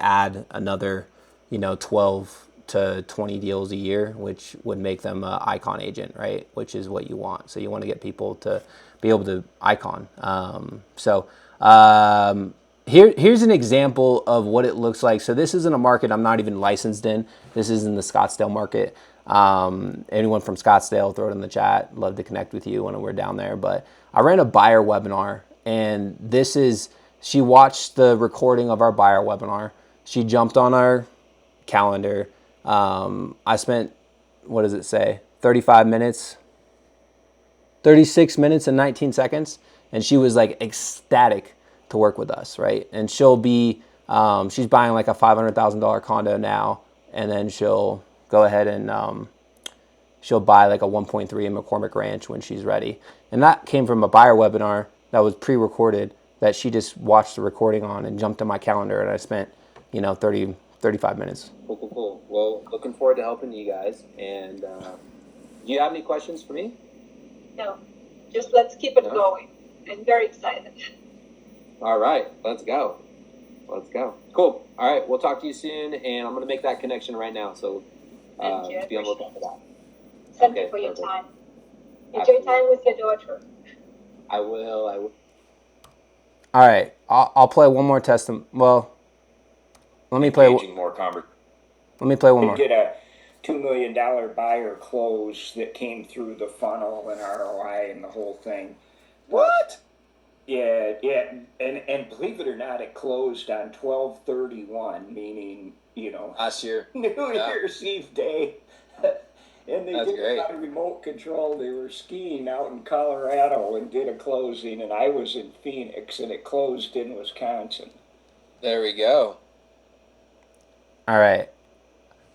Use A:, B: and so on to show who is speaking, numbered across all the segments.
A: add another, 12 to 20 deals a year, which would make them an icon agent, right? Which is what you want. So you want to get people to be able to icon. Here's an example of what it looks like. So this isn't a market I'm not even licensed in. This is in the Scottsdale market. Anyone from Scottsdale, throw it in the chat. Love to connect with you when we're down there. But I ran a buyer webinar, and she watched the recording of our buyer webinar. She jumped on our calendar. I spent, what does it say? 36 minutes and 19 seconds. And she was like ecstatic to work with us, right? And she'll be, she's buying like a $500,000 condo now. And then she'll go ahead and she'll buy like a 1.3 in McCormick Ranch when she's ready. And that came from a buyer webinar that was pre-recorded that she just watched the recording on and jumped on my calendar, and I spent, 35 minutes.
B: Cool. Well, looking forward to helping you guys. And do you have any questions for me?
C: No, just let's keep it going. I'm very excited.
B: All right, let's go. Cool. All right, we'll talk to you soon, and I'm going to make that connection right now. So
C: Thank you.
B: be on the lookout for that.
C: Thank you for your time. Enjoy time with your daughter.
B: I will.
A: All right, I'll play one more testimony. Well, let me play
D: more conversation.
A: Let me play one more.
E: Did a $2 million buyer close that came through the funnel and ROI and the whole thing.
D: What?
E: Yeah, and believe it or not, it closed on 12/31, meaning
D: Last year,
E: New Year's Eve day. And they did it by remote control. They were skiing out in Colorado and did a closing, and I was in Phoenix, and it closed in Wisconsin.
D: There we go.
A: All right.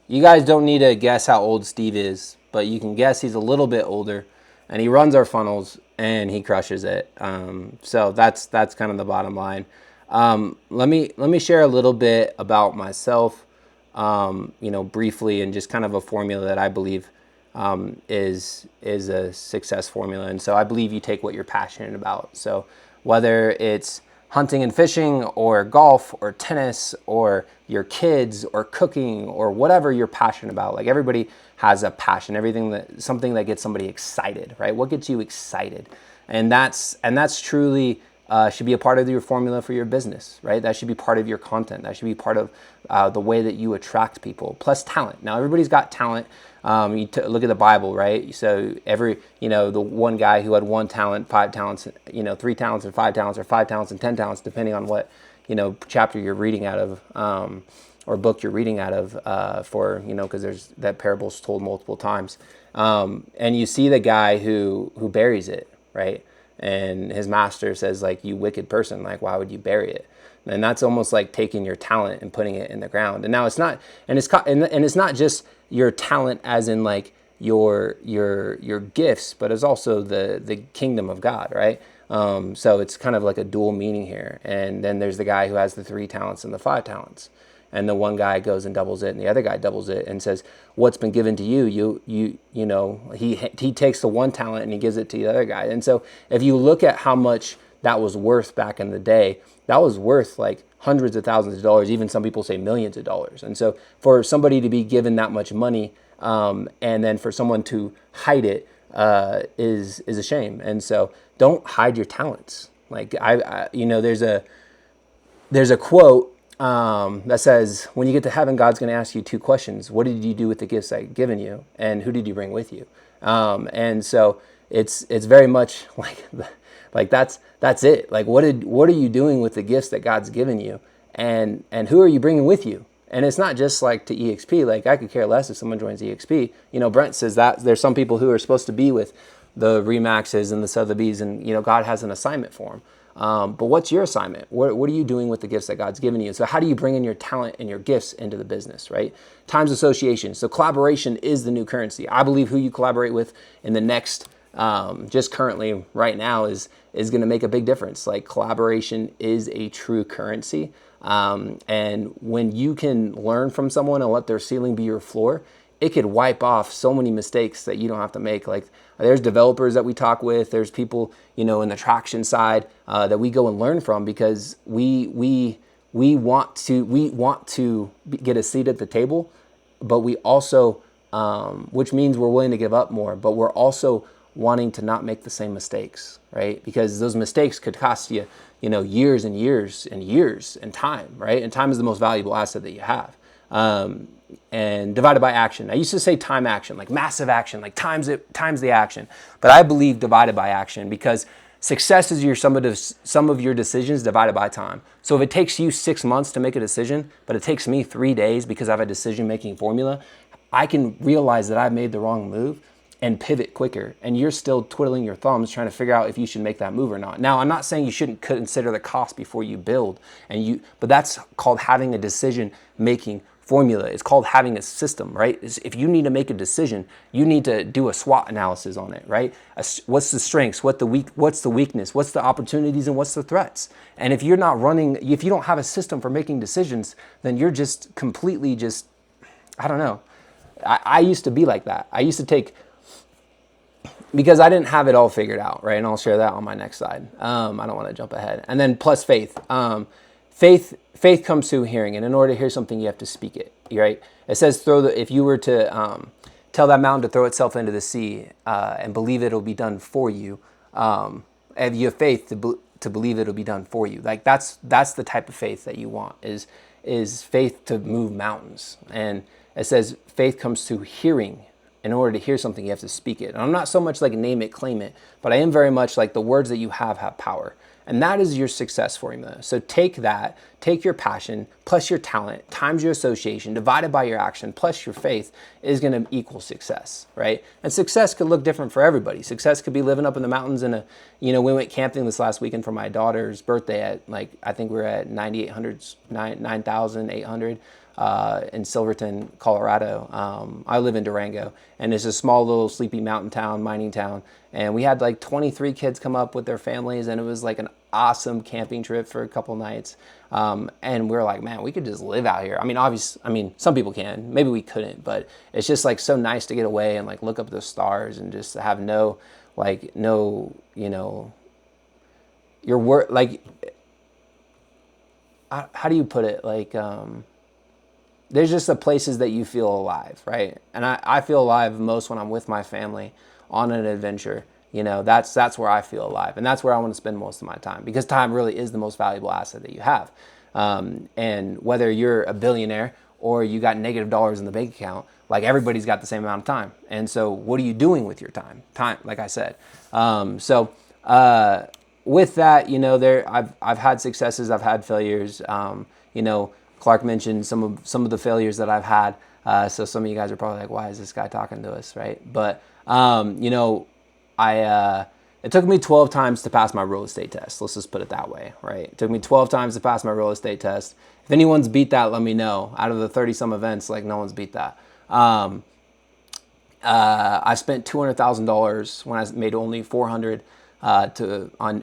A: You guys don't need to guess how old Steve is, but you can guess he's a little bit older, and he runs our funnels, and he crushes it. So that's kind of the bottom line. Let me share a little bit about myself, briefly, and just kind of a formula that I believe is a success formula. And so I believe you take what you're passionate about. So whether it's hunting and fishing or golf or tennis or your kids or cooking or whatever you're passionate about, like everybody has a passion, something that gets somebody excited, right? What gets you excited? And that's truly should be a part of your formula for your business, right? That should be part of your content. That should be part of the way that you attract people, plus talent. Now, everybody's got talent. Look at the Bible, right? So the one guy who had one talent, 5 talents, 3 talents and 5 talents, or 5 talents and 10 talents, depending on what, chapter you're reading out of, or book you're reading out of, because there's that parable's told multiple times. And you see the guy who buries it, right? And his master says, like, you wicked person, like, why would you bury it? And that's almost like taking your talent and putting it in the ground. And now it's not, and it's not just your talent as in like your gifts, but it's also the kingdom of God, right? So it's kind of like a dual meaning here. And then there's the guy who has the 3 talents and the 5 talents. And the one guy goes and doubles it, and the other guy doubles it and says, what's been given to you, he takes the 1 talent and he gives it to the other guy. And so if you look at how much that was worth back in the day, that was worth like hundreds of thousands of dollars. Even some people say millions of dollars. And so for somebody to be given that much money, and then for someone to hide it, is a shame. And so don't hide your talents. Like there's a quote that says, when you get to heaven, God's going to ask you 2 questions. What did you do with the gifts I've given you? And who did you bring with you? And so it's very much like that's it. Like, what are you doing with the gifts that God's given you? And who are you bringing with you? And it's not just like to EXP. Like, I could care less if someone joins EXP. Brent says that there's some people who are supposed to be with the Remaxes and the Sotheby's, and God has an assignment for them. But what's your assignment? What are you doing with the gifts that God's given you? So how do you bring in your talent and your gifts into the business, right? Times association. So collaboration is the new currency. I believe who you collaborate with in the next, just currently right now is going to make a big difference. Like, collaboration is a true currency. And when you can learn from someone and let their ceiling be your floor, it could wipe off so many mistakes that you don't have to make. Like, there's developers that we talk with, there's people, in the traction side, that we go and learn from, because we we want to get a seat at the table, but we also, which means we're willing to give up more, but we're also wanting to not make the same mistakes, right? Because those mistakes could cost you, years and years and years and time, right? And time is the most valuable asset that you have. And divided by action. I used to say time action, like massive action, like times the action. But I believe divided by action, because success is some of your decisions divided by time. So if it takes you 6 months to make a decision, but it takes me 3 days because I have a decision-making formula, I can realize that I've made the wrong move and pivot quicker. And you're still twiddling your thumbs trying to figure out if you should make that move or not. Now, I'm not saying you shouldn't consider the cost before you build, but that's called having a decision-making formula. It's called having a system, right? If you need to make a decision, you need to do a SWOT analysis on it, right? What's the strengths? What's the weakness? What's the opportunities and what's the threats? And if you don't have a system for making decisions, then you're just completely I don't know. I used to be like that. I used to take, because I didn't have it all figured out, right? And I'll share that on my next slide. I don't want to jump ahead. And then plus faith. Faith comes through hearing, and in order to hear something, you have to speak it, right? It says if you were to tell that mountain to throw itself into the sea and believe it'll be done for you, if you have faith to believe it'll be done for you, like that's the type of faith that you want, is faith to move mountains. And it says faith comes through hearing. In order to hear something, you have to speak it. And I'm not so much like name it, claim it, but I am very much like the words that you have power. And that is your success formula. So take your passion plus your talent times your association divided by your action plus your faith is going to equal success, right? And success could look different for everybody. Success could be living up in the mountains we went camping this last weekend for my daughter's birthday at I think we were at 9,800 in Silverton, Colorado. I live in Durango, and it's a small little sleepy mountain town, mining town. And we had 23 kids come up with their families, and it was an awesome camping trip for a couple nights. And we were like, man, we could just live out here. Some people can, maybe we couldn't, but it's just so nice to get away and look up at the stars and just have your work, how do you put it? There's just the places that you feel alive, right? And I feel alive most when I'm with my family on an adventure. That's where I feel alive. And that's where I want to spend most of my time, because time really is the most valuable asset that you have. And whether you're a billionaire or you got negative dollars in the bank account, everybody's got the same amount of time. And so what are you doing with your time? Time, like I said. With that, I've had successes, I've had failures. Clark mentioned some of the failures that I've had. So some of you guys are probably like, why is this guy talking to us, right? But, it took me 12 times to pass my real estate test. Let's just put it that way, right? It took me 12 times to pass my real estate test. If anyone's beat that, let me know. Out of the 30-some events, no one's beat that. I spent $200,000 when I made only $400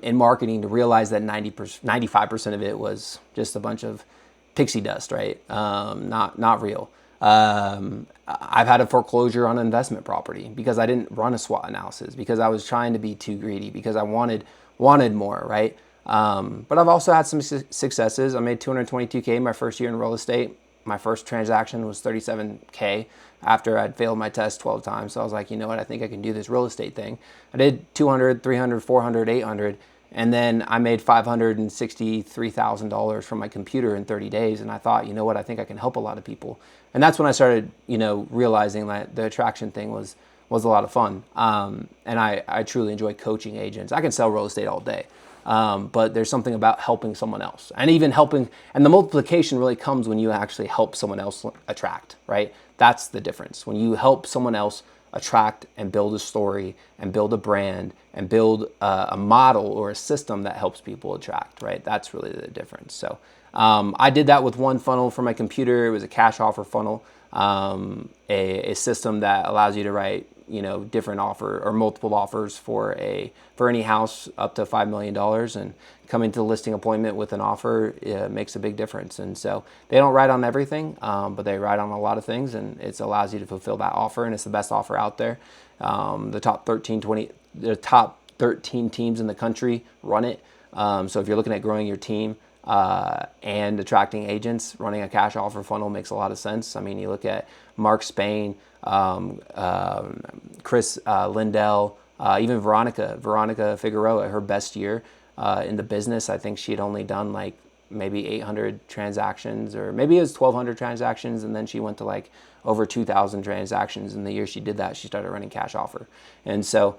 A: in marketing to realize that 95% of it was just a bunch of pixie dust, right? Not real. I've had a foreclosure on an investment property because I didn't run a SWOT analysis, because I was trying to be too greedy, because I wanted more, right? But I've also had some successes. I made $222K my first year in real estate. My first transaction was $37K after I'd failed my test 12 times. So I was like, you know what? I think I can do this real estate thing. I did 200, 300, 400, 800. And then I made $563,000 from my computer in 30 days. And I thought, you know what, I think I can help a lot of people. And that's when I started, realizing that the attraction thing was a lot of fun. And I truly enjoy coaching agents. I can sell real estate all day. But there's something about helping someone else, and even helping, and the multiplication really comes when you actually help someone else attract, right? That's the difference. When you help someone else attract and build a story and build a brand and build a model or a system that helps people attract, right? That's really the difference. So I did that with one funnel for my computer. It was a cash offer funnel, a system that allows you to write, different offer or multiple offers for any house up to $5 million, and coming to the listing appointment with an offer makes a big difference. And so they don't write on everything, but they write on a lot of things, and it allows you to fulfill that offer, and it's the best offer out there. The top 13 teams in the country run it. So if you're looking at growing your team, and attracting agents. Running a cash offer funnel makes a lot of sense. I mean, you look at Mark Spain, Chris Lindell, even Veronica Figueroa, her best year in the business. I think she had only done like maybe 800 transactions, or maybe it was 1,200 transactions, and then she went to like over 2,000 transactions. In the year she did that, she started running cash offer. And so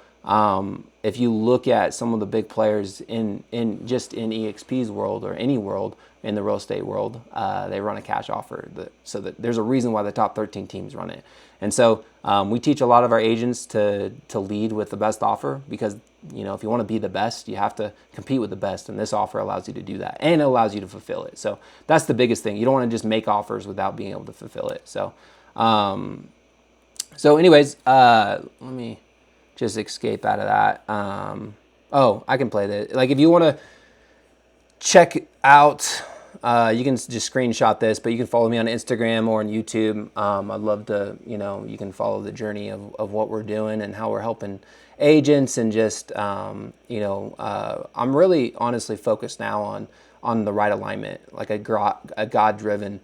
A: if you look at some of the big players in EXP's world, or any world in the real estate world, they run a cash offer. So that there's a reason why the top 13 teams run it. And so we teach a lot of our agents to lead with the best offer, because if you want to be the best, you have to compete with the best, and this offer allows you to do that, and it allows you to fulfill it. So that's the biggest thing. You don't want to just make offers without being able to fulfill it. So anyways, let me just escape out of that. I can play that. Like, if you want to check out, you can just screenshot this, but you can follow me on Instagram or on YouTube. I'd love to, you can follow the journey of what we're doing and how we're helping agents, and just, I'm really honestly focused now on the right alignment, like a God-driven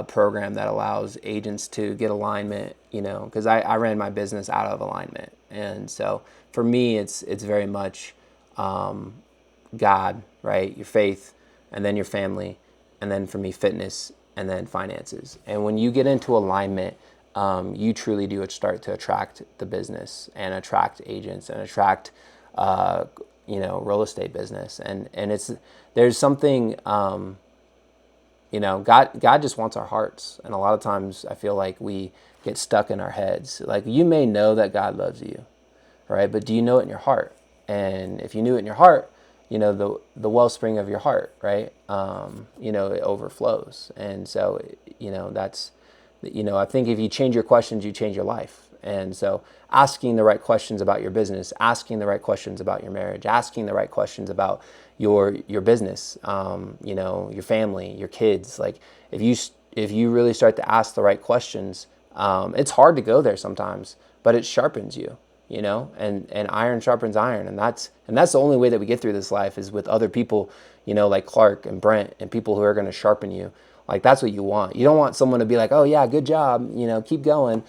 A: program that allows agents to get alignment, because I ran my business out of alignment. And so for me, it's very much God, right? Your faith, and then your family, and then for me, fitness, and then finances. And when you get into alignment, you truly do start to attract the business, and attract agents, and attract, real estate business. And there's something, God just wants our hearts. And a lot of times I feel like we get stuck in our heads. Like, you may know that God loves you, right? But do you know it in your heart? And if you knew it in your heart, the wellspring of your heart, right? It overflows. And so, that's, I think if you change your questions, you change your life. And so asking the right questions about your business, asking the right questions about your marriage, asking the right questions about your business, your family, your kids. Like, if you really start to ask the right questions, it's hard to go there sometimes, but it sharpens you. And iron sharpens iron. And that's the only way that we get through this life, is with other people, like Clark and Brent, and people who are going to sharpen you. Like, that's what you want. You don't want someone to be like, oh yeah, good job, keep going.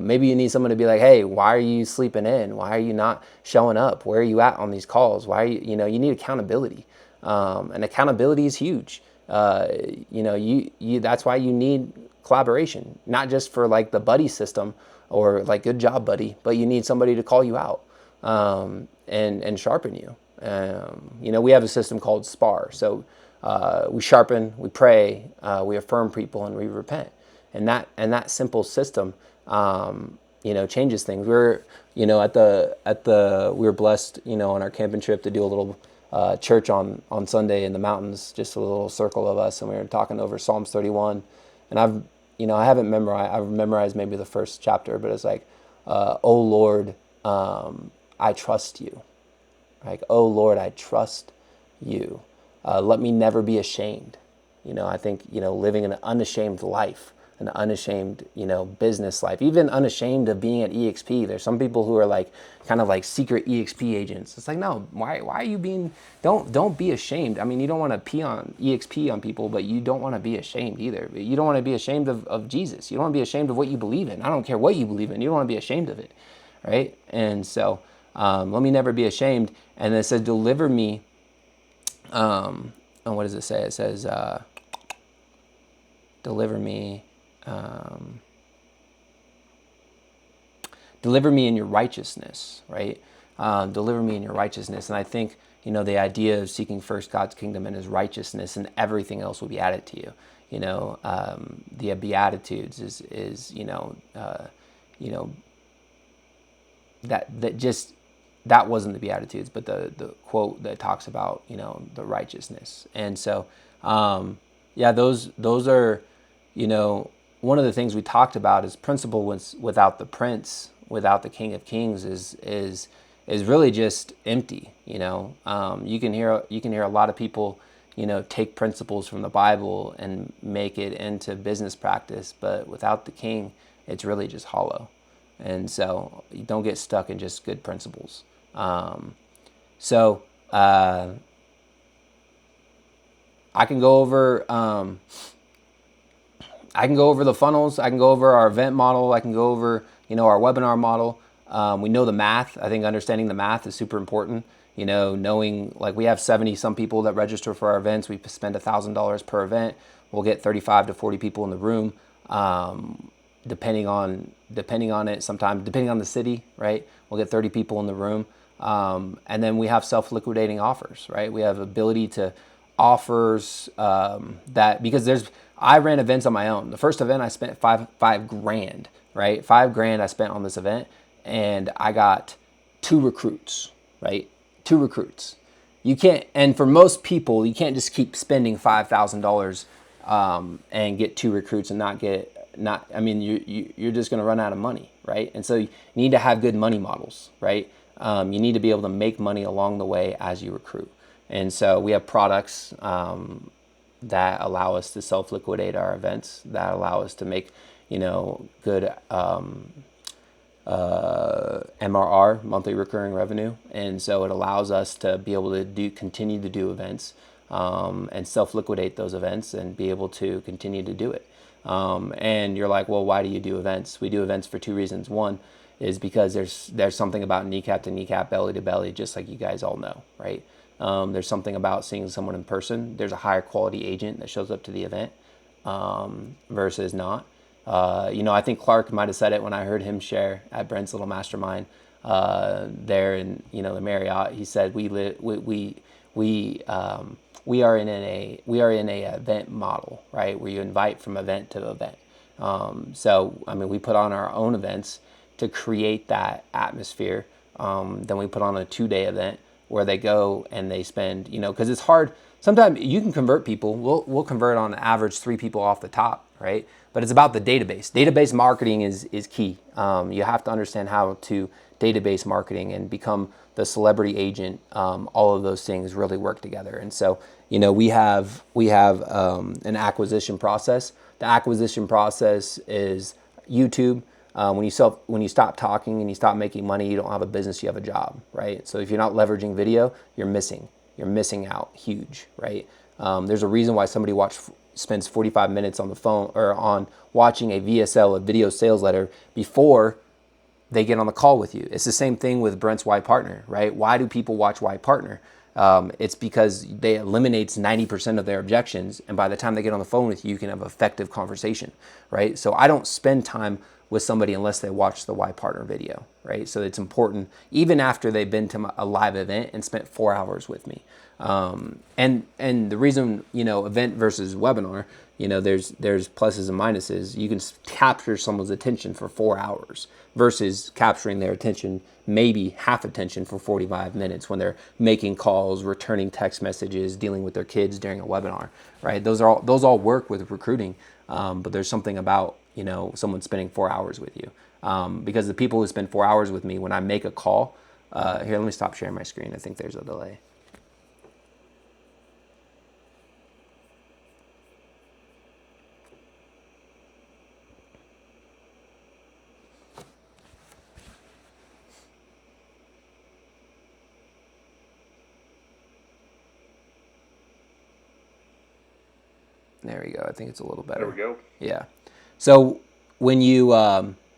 A: Maybe you need someone to be like, hey, why are you sleeping in? Why are you not showing up? Where are you at on these calls? Why are you need accountability. And accountability is huge. That's why you need collaboration, not just for like the buddy system, or like, good job, buddy, but you need somebody to call you out, and sharpen you. We have a system called SPAR. So we sharpen, we pray, we affirm people, and we repent. And that simple system, changes things. We're, we were blessed, on our camping trip, to do a little church on Sunday in the mountains, just a little circle of us, and we were talking over Psalms 31. And I've memorized maybe the first chapter, but it's like, oh Lord, I trust you. Like, oh Lord, I trust you. Let me never be ashamed. I think, living an unashamed life, an unashamed, business life, even unashamed of being at EXP. There's some people who are like, kind of like secret EXP agents. It's like, no, why are you being, don't be ashamed. I mean, you don't want to pee on EXP on people, but you don't want to be ashamed either. You don't want to be ashamed of Jesus. You don't want to be ashamed of what you believe in. I don't care what you believe in. You don't want to be ashamed of it. Right. And so, let me never be ashamed. And then it says, deliver me. And what does it say? It says, deliver me. Deliver me in your righteousness, right? Deliver me in your righteousness. And I think, the idea of seeking first God's kingdom and his righteousness, and everything else will be added to you. The Beatitudes is that wasn't the Beatitudes, but the quote that talks about, the righteousness. And so, those are, one of the things we talked about is principle without the prince, without the King of Kings is really just empty. You can hear a lot of people, take principles from the Bible and make it into business practice, but without the King, it's really just hollow. And so you don't get stuck in just good principles. I I can go over the funnels. I can go over our event model. I can go over, our webinar model. We know the math. I think understanding the math is super important. Knowing, like, we have 70 some people that register for our events. We spend $1,000 per event. We'll get 35 to 40 people in the room, depending on it. Sometimes depending on the city, right? We'll get 30 people in the room, and then we have self-liquidating offers, right? We have ability to offers that, because I ran events on my own. The first event I spent five grand, right? $5,000 I spent on this event, and I got 2 recruits, right? 2 recruits. You can't, and for most people, you can't just keep spending $5,000 and get 2 recruits and you're just going to run out of money, right? And so you need to have good money models, right? You need to be able to make money along the way as you recruit. And so we have products that allow us to self-liquidate our events, that allow us to make, good MRR, monthly recurring revenue. And so it allows us to be able to continue to do events and self-liquidate those events and be able to continue to do it. And you're like, well, why do you do events? We do events for 2 reasons. One is because there's something about kneecap to kneecap, belly to belly, just like you guys all know, right? There's something about seeing someone in person. There's a higher quality agent that shows up to the event versus not. I think Clark might have said it when I heard him share at Brent's little mastermind there in the Marriott. He said we are in a event model, right, where you invite from event to event. So we put on our own events to create that atmosphere. Then we put on a 2-day event where they go and they spend, because it's hard. Sometimes you can convert people. We'll convert on average 3 people off the top, right? But it's about the database. Database marketing is key. You have to understand how to database marketing and become the celebrity agent. All of those things really work together. And so, we have an acquisition process. The acquisition process is YouTube. When you stop talking and you stop making money, you don't have a business, you have a job, right? So if you're not leveraging video, you're missing out huge, right? There's a reason why somebody spends 45 minutes on the phone or on watching a VSL, a video sales letter, before they get on the call with you. It's the same thing with Brent's Y Partner, right? Why do people watch Y Partner? It's because they eliminates 90% of their objections, and by the time they get on the phone with you, you can have an effective conversation, right? So I don't spend time with somebody unless they watch the Y Partner video, right? So it's important, even after they've been to a live event and spent 4 hours with me. And the reason, event versus webinar, there's pluses and minuses. You can capture someone's attention for 4 hours versus capturing their attention, maybe half attention, for 45 minutes when they're making calls, returning text messages, dealing with their kids during a webinar, right? Those all work with recruiting. But there's something about, someone spending 4 hours with you. Because the people who spend 4 hours with me, when I make a call, here, let me stop sharing my screen. I think there's a delay. There we go. I think it's a little better.
F: There we go.
A: Yeah. So when you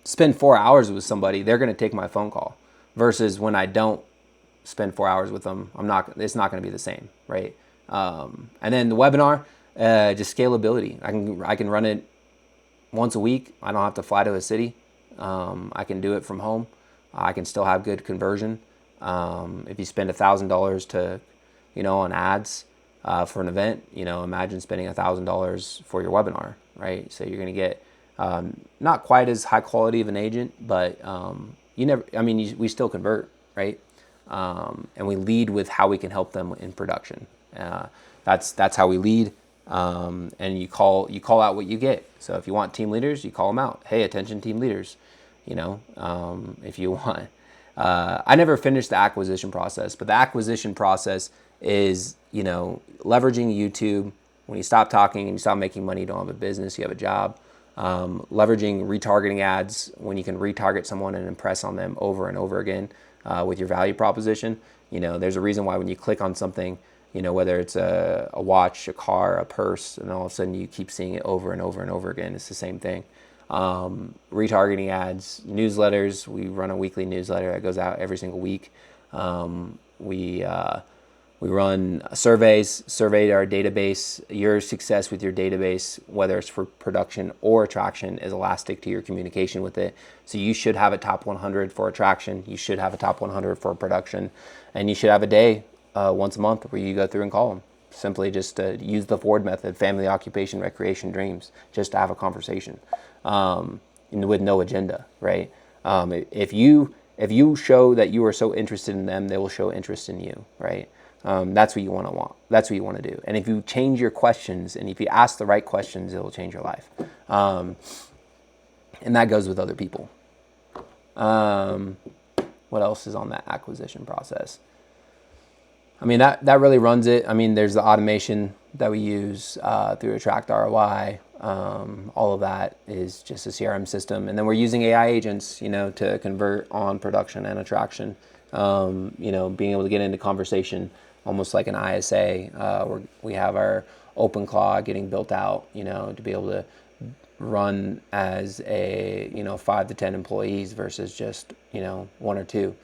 A: spend 4 hours with somebody, they're going to take my phone call. Versus when I don't spend 4 hours with them, it's not going to be the same, right? And then the webinar, just scalability. I can run it once a week. I don't have to fly to a city. I can do it from home. I can still have good conversion. If you spend $1,000 to, on ads for an event, imagine spending $1,000 for your webinar, right? So you're going to get not quite as high quality of an agent, but we still convert, right? And we lead with how we can help them in production. That's how we lead. And you call out what you get. So if you want team leaders, you call them out. Hey, attention team leaders, if you want. I never finished the acquisition process, but the acquisition process is, leveraging YouTube. When you stop talking and you stop making money, you don't have a business, you have a job. Leveraging retargeting ads, when you can retarget someone and impress on them over and over again with your value proposition. There's a reason why when you click on something whether it's a watch, a car, a purse, and all of a sudden you keep seeing it over and over and over again. It's the same thing. Retargeting ads, newsletters. We run a weekly newsletter that goes out every single week. We run surveys, survey our database. Your success with your database, whether it's for production or attraction, is elastic to your communication with it. So you should have a top 100 for attraction. You should have a top 100 for production. And you should have a day once a month where you go through and call them. Simply just to use the Ford method, family, occupation, recreation, dreams, just to have a conversation with no agenda, right? If you show that you are so interested in them, they will show interest in you, right? That's what you want. That's what you want to do. And if you change your questions, and if you ask the right questions, it will change your life. And that goes with other people. What else is on that acquisition process? I mean, that really runs it. I mean, there's the automation that we use through Attract ROI. All of that is just a CRM system. And then we're using AI agents, to convert on production and attraction. Being able to get into conversation almost like an ISA. Where we have our open claw getting built out, to be able to run as a 5 to 10 employees versus just 1 or 2.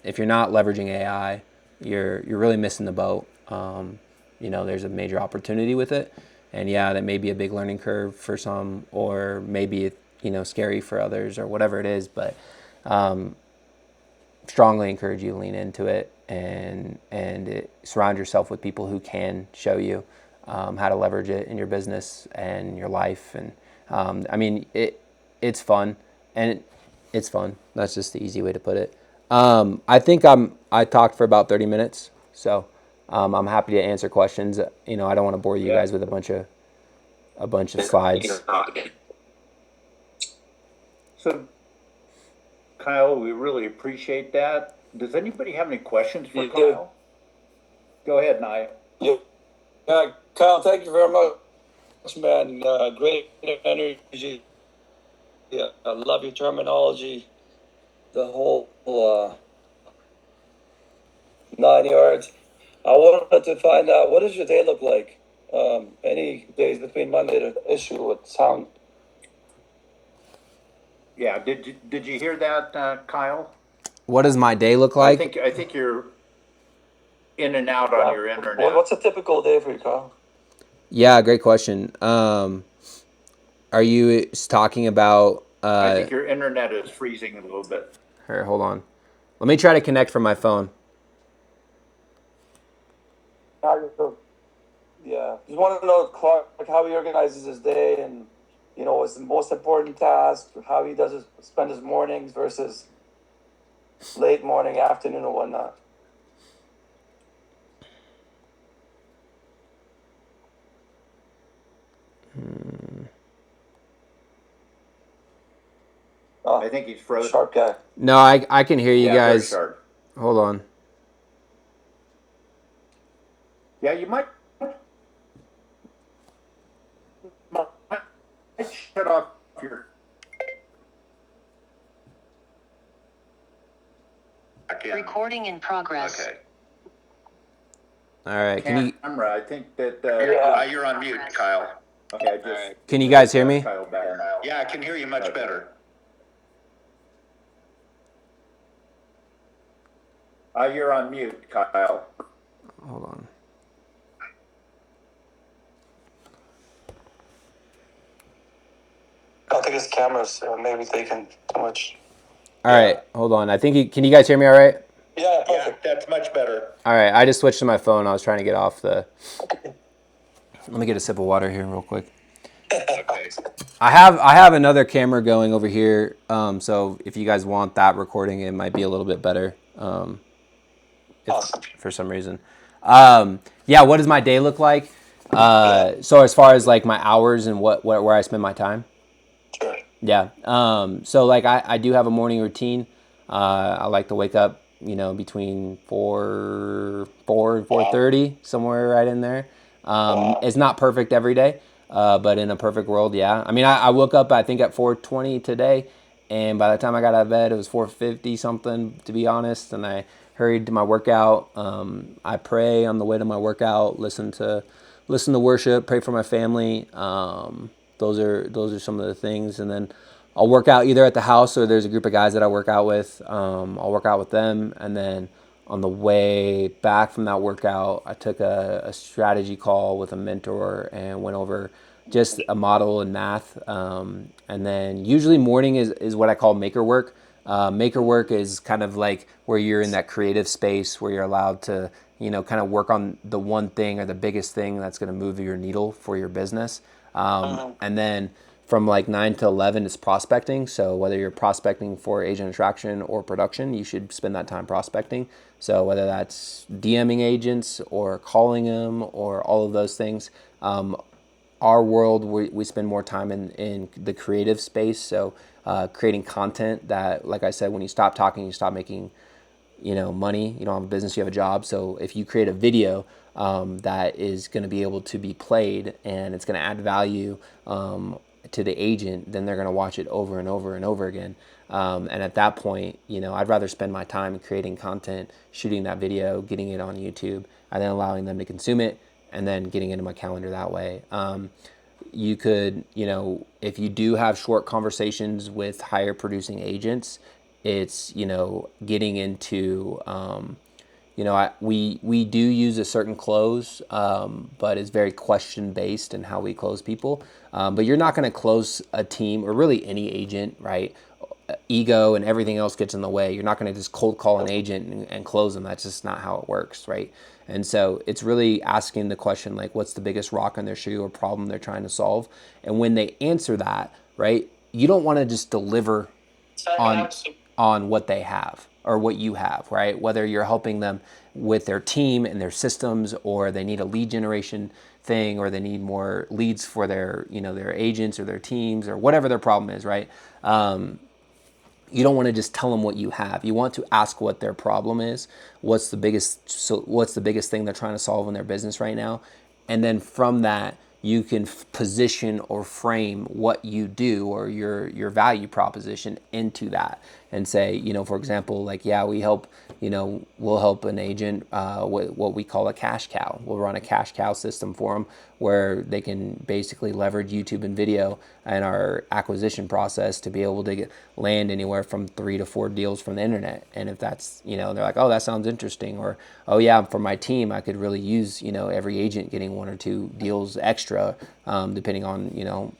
A: If you're not leveraging AI, you're really missing the boat. There's a major opportunity with it, and that may be a big learning curve for some, or maybe scary for others, or whatever it is. But strongly encourage you to lean into it and surround yourself with people who can show you how to leverage it in your business and your life. And it's fun, and it's fun. That's just the easy way to put it. I think I talked for about 30 minutes, so I'm happy to answer questions. I don't want to bore you guys with a bunch of slides.
E: So, Kyle, we really appreciate that. Does anybody have any questions for Kyle? Go ahead, Nia.
F: Yeah, Kyle, thank you very much, man. Great energy. Yeah, I love your terminology. The whole 9 yards. I wanted to find out, what does your day look like? Any days between Monday to issue with sound?
E: Yeah, did you hear that, Kyle?
A: What does my day look like?
E: I think you're in and out on your internet.
F: What's a typical day for you, Kyle?
A: Yeah, great question. Are you talking about?
E: I think your internet is freezing a little bit.
A: Here, hold on. Let me try to connect from my phone.
F: Yeah, just want to know, Clark, how he organizes his day, and what's the most important task, how he does spend his mornings versus late morning, afternoon, or whatnot.
E: I think he's frozen.
F: Sharp guy.
A: No, I can hear you guys.
E: Very sharp.
A: Hold on.
E: Yeah, you might shut off your.
G: Recording in progress.
E: Okay.
A: All right.
E: Camera, I think that.
H: You're on mute, Kyle.
E: Okay, I just.
A: Can you guys hear me?
E: Kyle back.
H: Yeah, I can hear you much better.
E: You're on mute, Kyle.
A: Hold on.
F: I don't think his camera's maybe taking too much.
A: All right. Hold on. I think can you guys hear me all right?
F: Yeah,
H: Yeah,
F: perfect.
H: that's much better.
A: All right. I just switched to my phone. I was trying to get off the. Let me get a sip of water here real quick.
H: Okay.
A: I have another camera going over here. So if you guys want that recording, it might be a little bit better.
F: Awesome.
A: For some reason. What does my day look like? So as far as like my hours and where I spend my time.
F: Sure.
A: Yeah. So like I do have a morning routine. I like to wake up, between 4 and 4:30, somewhere right in there. It's not perfect every day, but in a perfect world, yeah. I mean, I woke up, I think, at 4:20 today, and by the time I got out of bed, it was 4:50 something, to be honest. And I hurried to my workout. I pray on the way to my workout, listen to worship, pray for my family. Those are some of the things. And then I'll work out either at the house or there's a group of guys that I work out with. I'll work out with them. And then on the way back from that workout, I took a strategy call with a mentor and went over just a model and math. And then usually morning is what I call maker work. Maker work is kind of like where you're in that creative space where you're allowed to, kind of work on the one thing or the biggest thing that's going to move your needle for your business. And then from like 9 to 11 is prospecting. So whether you're prospecting for agent attraction or production, you should spend that time prospecting. So whether that's DMing agents or calling them or all of those things, our world, we spend more time in the creative space. So creating content that, like I said, when you stop talking, you stop making, money. You don't have a business, you have a job. So if you create a video that is going to be able to be played and it's going to add value to the agent, then they're going to watch it over and over and over again. And at that point, I'd rather spend my time creating content, shooting that video, getting it on YouTube, and then allowing them to consume it, and then getting into my calendar that way. You could, if you do have short conversations with higher producing agents, it's, getting into, we do use a certain close, but it's very question based in how we close people. But you're not going to close a team or really any agent, right? Ego and everything else gets in the way. You're not going to just cold call an agent and close them. That's just not how it works, right? And so it's really asking the question, like, what's the biggest rock in their shoe or problem they're trying to solve? And when they answer that, right, you don't want to just deliver on what they have or what you have, right? Whether you're helping them with their team and their systems, or they need a lead generation thing, or they need more leads for their, their agents or their teams or whatever their problem is, right? You don't want to just tell them what you have. You want to ask what their problem is. What's the biggest thing they're trying to solve in their business right now? And then from that, you can position or frame what you do or your value proposition into that and say, for example, like, yeah, we help, we'll help an agent with what we call a cash cow. We'll run a cash cow system for them where they can basically leverage YouTube and video and our acquisition process to be able to land anywhere from 3 to 4 deals from the internet. And if that's, they're like, oh, that sounds interesting. Or, oh yeah, for my team, I could really use, every agent getting 1 or 2 deals extra, depending on,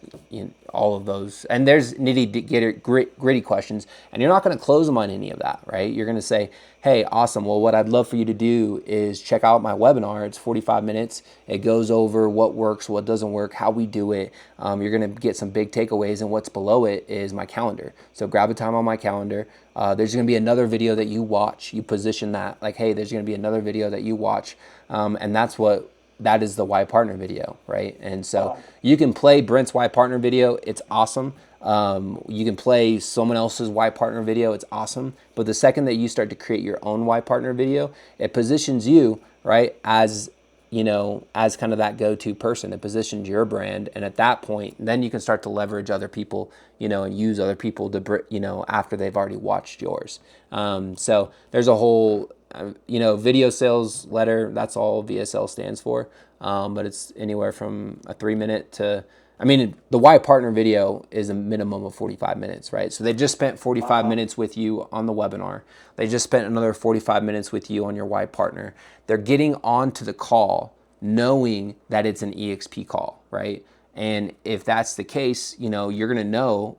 A: all of those. And there's gritty questions, and you're not going to close them on any of that, right? You're going to say, hey, awesome. Well, what I'd love for you to do is check out my webinar. It's 45 minutes. It goes over what works, what doesn't work, how we do it. You're going to get some big takeaways, and what's below it is my calendar. So grab a time on my calendar. There's going to be another video that you watch. You position that like, hey, there's going to be another video that you watch. And that is the Y Partner video, right? And so you can play Brent's Y Partner video. It's awesome. You can play someone else's Y Partner video. It's awesome. But the second that you start to create your own Y Partner video, it positions you, right, as kind of that go-to person. It positions your brand. And at that point, then you can start to leverage other people, and use other people to, after they've already watched yours. So there's a whole, video sales letter. That's all VSL stands for. But it's anywhere from a 3-minute to, the Y Partner video is a minimum of 45 minutes, right? So they just spent 45 minutes with you on the webinar. They just spent another 45 minutes with you on your Y Partner. They're getting onto the call knowing that it's an EXP call, right? And if that's the case, you're going to know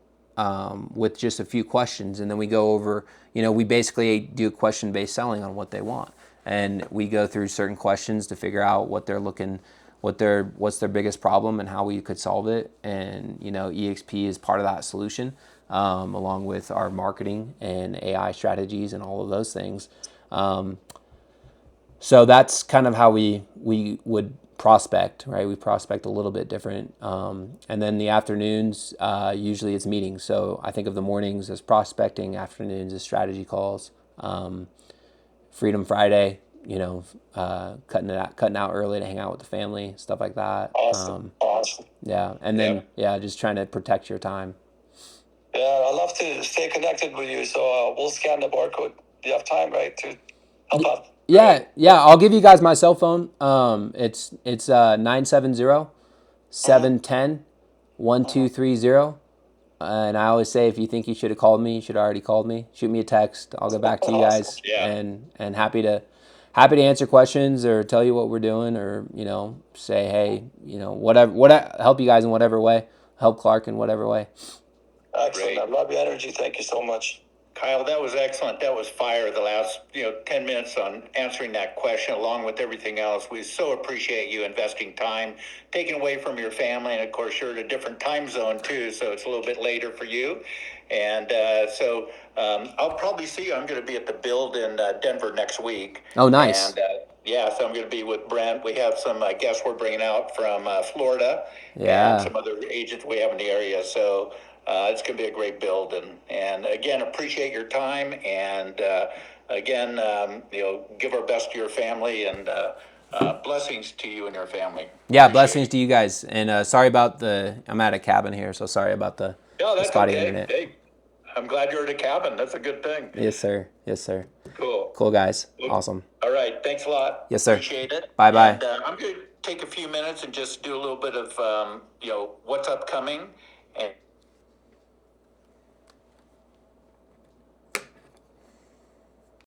A: with just a few questions. And then we go over, we basically do question-based selling on what they want. And we go through certain questions to figure out what they're looking, what's their biggest problem and how we could solve it. And, EXP is part of that solution, along with our marketing and AI strategies and all of those things. So that's kind of how we would prospect, right? We prospect a little bit different. And then the afternoons, usually it's meetings. So I think of the mornings as prospecting, afternoons as strategy calls. Freedom Friday, cutting out early to hang out with the family, stuff like that.
F: Awesome.
A: Yeah. And then, just trying to protect your time.
F: Yeah, I'd love to stay connected with you. So we'll scan the barcode. Do you have time, right, to
A: Yeah. I'll give you guys my cell phone. It's 970-710-1230. And I always say, if you think you should have called me, you should have already called me. Shoot me a text. I'll get back to you guys.
H: Yeah.
A: And happy to answer questions or tell you what we're doing, or say, hey, whatever, help you guys in whatever way, help Clark in whatever way.
F: Excellent. I love your energy. Thank you so much.
H: Kyle, that was excellent. That was fire the last 10 minutes on answering that question along with everything else. We so appreciate you investing time, taking away from your family, and of course you're at a different time zone too, so it's a little bit later for you. And so I'll probably see you. I'm going to be at the Build in Denver next week.
A: Oh, nice.
H: And so I'm going to be with Brent. We have some guests we're bringing out from Florida,
A: Yeah.
H: and some other agents we have in the area. So it's going to be a great build, and again, appreciate your time, and again, give our best to your family, and blessings to you and your family.
A: Yeah, blessings to you guys, and sorry about I'm at a cabin here, so sorry about the spotty internet.
H: Hey, I'm glad you're at a cabin. That's a good thing.
A: Yes, sir. Cool guys. Awesome.
H: All right, thanks a lot.
A: Yes, sir.
H: Appreciate it.
A: Bye.
H: And, I'm going to take a few minutes and just do a little bit of what's upcoming, and